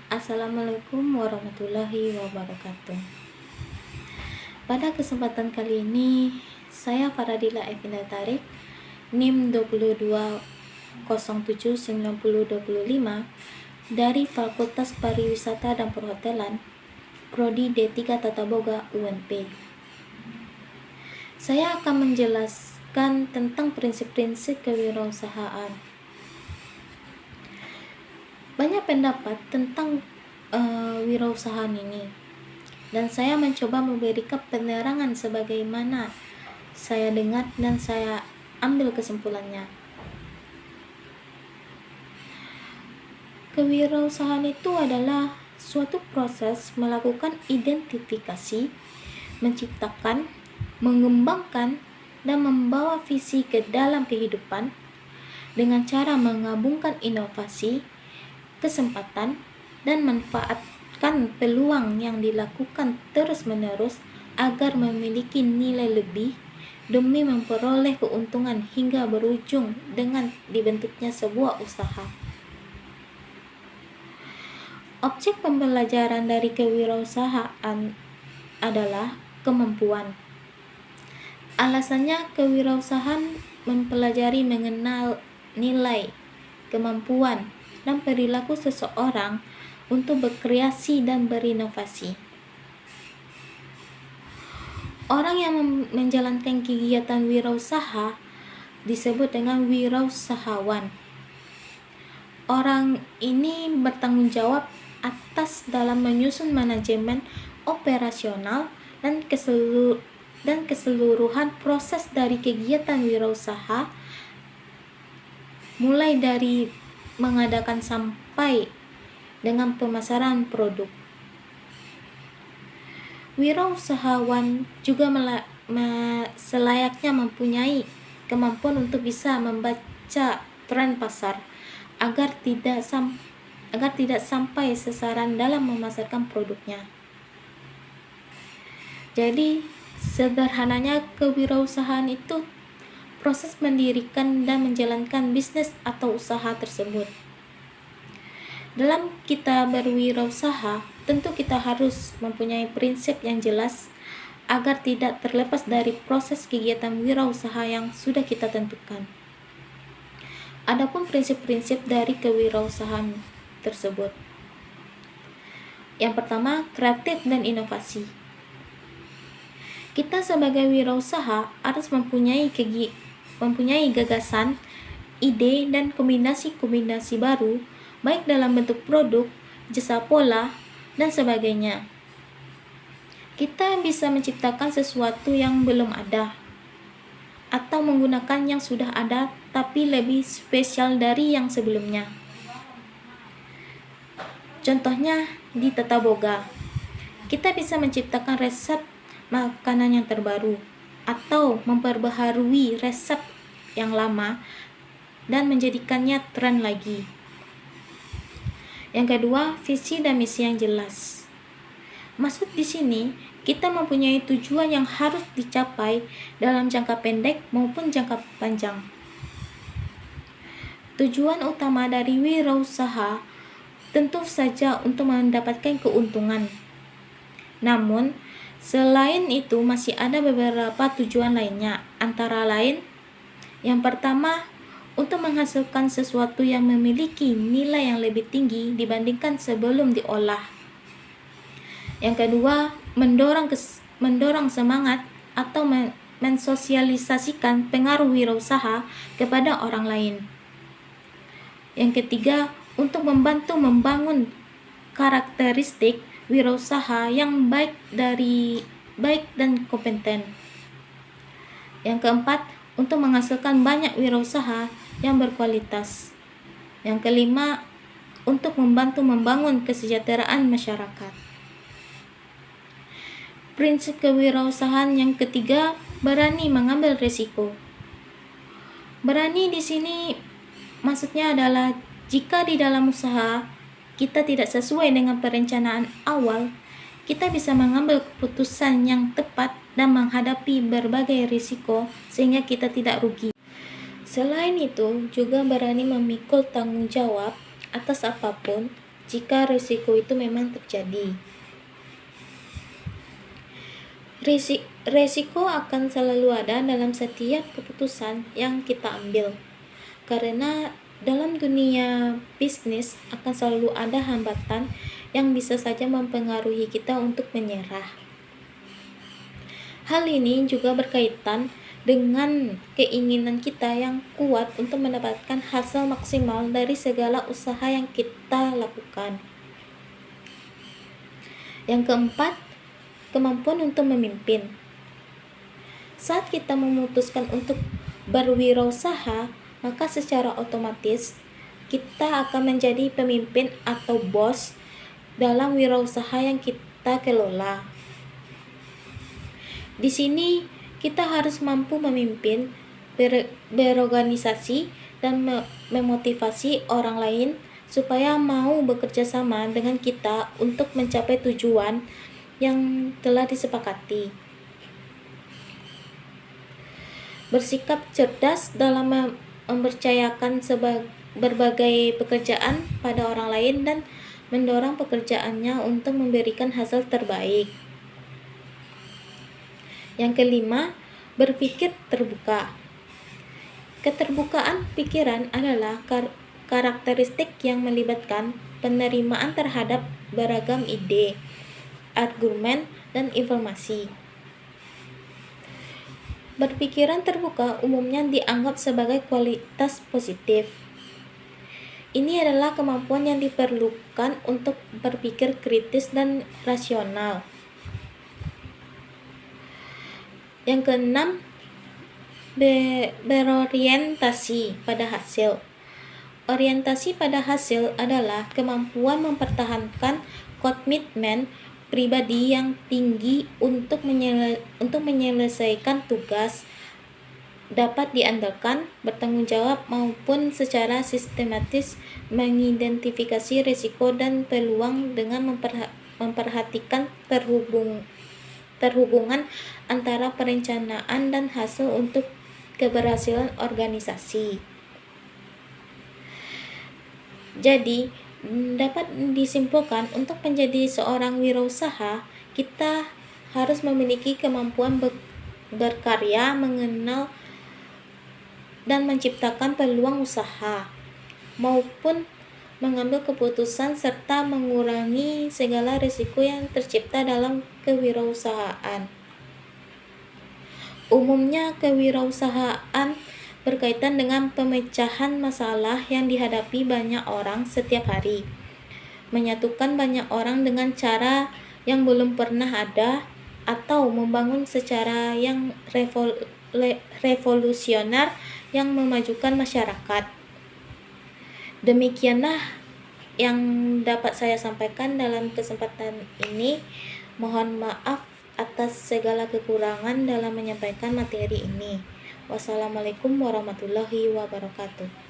Assalamualaikum warahmatullahi wabarakatuh. Pada kesempatan kali ini, saya Faradila Evinda Tarik, NIM 22079025 dari Fakultas Pariwisata dan Perhotelan, Prodi D3 Tata Boga UNP. Saya akan menjelaskan tentang prinsip-prinsip kewirausahaan. Banyak pendapat tentang wirausahaan ini, dan saya mencoba memberikan penerangan sebagaimana saya dengar dan saya ambil kesimpulannya. Kewirausahaan itu adalah suatu proses melakukan identifikasi, menciptakan, mengembangkan, dan membawa visi ke dalam kehidupan dengan cara menggabungkan inovasi, kesempatan, dan manfaatkan peluang yang dilakukan terus-menerus agar memiliki nilai lebih demi memperoleh keuntungan hingga berujung dengan dibentuknya sebuah usaha. Objek pembelajaran dari kewirausahaan adalah kemampuan. Alasannya, kewirausahaan mempelajari mengenal nilai, kemampuan, dan perilaku seseorang untuk berkreasi dan berinovasi. Orang yang menjalankan kegiatan wirausaha disebut dengan wirausahawan. Orang ini bertanggung jawab atas dalam menyusun manajemen operasional dan keseluruhan proses dari kegiatan wirausaha, mulai dari mengadakan sampai dengan pemasaran produk. Wirausahawan juga selayaknya mempunyai kemampuan untuk bisa membaca tren pasar agar tidak sampai sasaran dalam memasarkan produknya. Jadi, sederhananya kewirausahaan itu proses mendirikan dan menjalankan bisnis atau usaha tersebut. Dalam kita berwirausaha, tentu kita harus mempunyai prinsip yang jelas agar tidak terlepas dari proses kegiatan wirausaha yang sudah kita tentukan. Adapun prinsip-prinsip dari kewirausahaan tersebut. Yang pertama, kreatif dan inovasi. Kita sebagai wirausaha harus mempunyai gagasan, ide, dan kombinasi-kombinasi baru, baik dalam bentuk produk, jasa pola, dan sebagainya. Kita bisa menciptakan sesuatu yang belum ada, atau menggunakan yang sudah ada tapi lebih spesial dari yang sebelumnya. Contohnya di Tata Boga, kita bisa menciptakan resep makanan yang terbaru, atau memperbaharui resep yang lama dan menjadikannya tren lagi. Yang kedua, visi dan misi yang jelas. Maksud di sini, kita mempunyai tujuan yang harus dicapai dalam jangka pendek maupun jangka panjang. Tujuan utama dari wirausaha tentu saja untuk mendapatkan keuntungan. Namun, selain itu masih ada beberapa tujuan lainnya, antara lain yang pertama, untuk menghasilkan sesuatu yang memiliki nilai yang lebih tinggi dibandingkan sebelum diolah. Yang kedua, mendorong semangat atau mensosialisasikan pengaruh wirausaha kepada orang lain. Yang ketiga, untuk membantu membangun karakteristik wirausaha yang baik dan kompeten. Yang keempat, untuk menghasilkan banyak wirausaha yang berkualitas. Yang kelima, untuk membantu membangun kesejahteraan masyarakat. Prinsip kewirausahaan yang ketiga, berani mengambil risiko. Berani di sini maksudnya adalah jika di dalam usaha kita tidak sesuai dengan perencanaan awal, kita bisa mengambil keputusan yang tepat dan menghadapi berbagai risiko sehingga kita tidak rugi. Selain itu, juga berani memikul tanggung jawab atas apapun jika risiko itu memang terjadi. Risiko akan selalu ada dalam setiap keputusan yang kita ambil, karena dalam dunia bisnis akan selalu ada hambatan yang bisa saja mempengaruhi kita untuk menyerah. Hal ini juga berkaitan dengan keinginan kita yang kuat untuk mendapatkan hasil maksimal dari segala usaha yang kita lakukan. Yang keempat, kemampuan untuk memimpin. Saat kita memutuskan untuk berwirausaha, maka secara otomatis kita akan menjadi pemimpin atau bos dalam wirausaha yang kita kelola. Di sini kita harus mampu memimpin, berorganisasi, dan memotivasi orang lain supaya mau bekerja sama dengan kita untuk mencapai tujuan yang telah disepakati. Bersikap cerdas dalam mempercayakan berbagai pekerjaan pada orang lain dan mendorong pekerjaannya untuk memberikan hasil terbaik. Yang kelima, berpikir terbuka. Keterbukaan pikiran adalah karakteristik yang melibatkan penerimaan terhadap beragam ide, argumen, dan informasi. Berpikiran terbuka umumnya dianggap sebagai kualitas positif. Ini adalah kemampuan yang diperlukan untuk berpikir kritis dan rasional. Yang keenam, berorientasi pada hasil. Orientasi pada hasil adalah kemampuan mempertahankan komitmen pribadi yang tinggi untuk menyelesaikan tugas, dapat diandalkan, bertanggung jawab, maupun secara sistematis mengidentifikasi risiko dan peluang dengan memperhatikan terhubungan antara perencanaan dan hasil untuk keberhasilan organisasi. Jadi, dapat disimpulkan untuk menjadi seorang wirausaha, kita harus memiliki kemampuan berkarya, mengenal dan menciptakan peluang usaha, maupun mengambil keputusan serta mengurangi segala risiko yang tercipta dalam kewirausahaan. Umumnya, kewirausahaan berkaitan dengan pemecahan masalah yang dihadapi banyak orang setiap hari, menyatukan banyak orang dengan cara yang belum pernah ada, atau membangun secara yang revolusioner yang memajukan masyarakat. Demikianlah yang dapat saya sampaikan dalam kesempatan ini. Mohon maaf atas segala kekurangan dalam menyampaikan materi ini. Wassalamualaikum warahmatullahi wabarakatuh.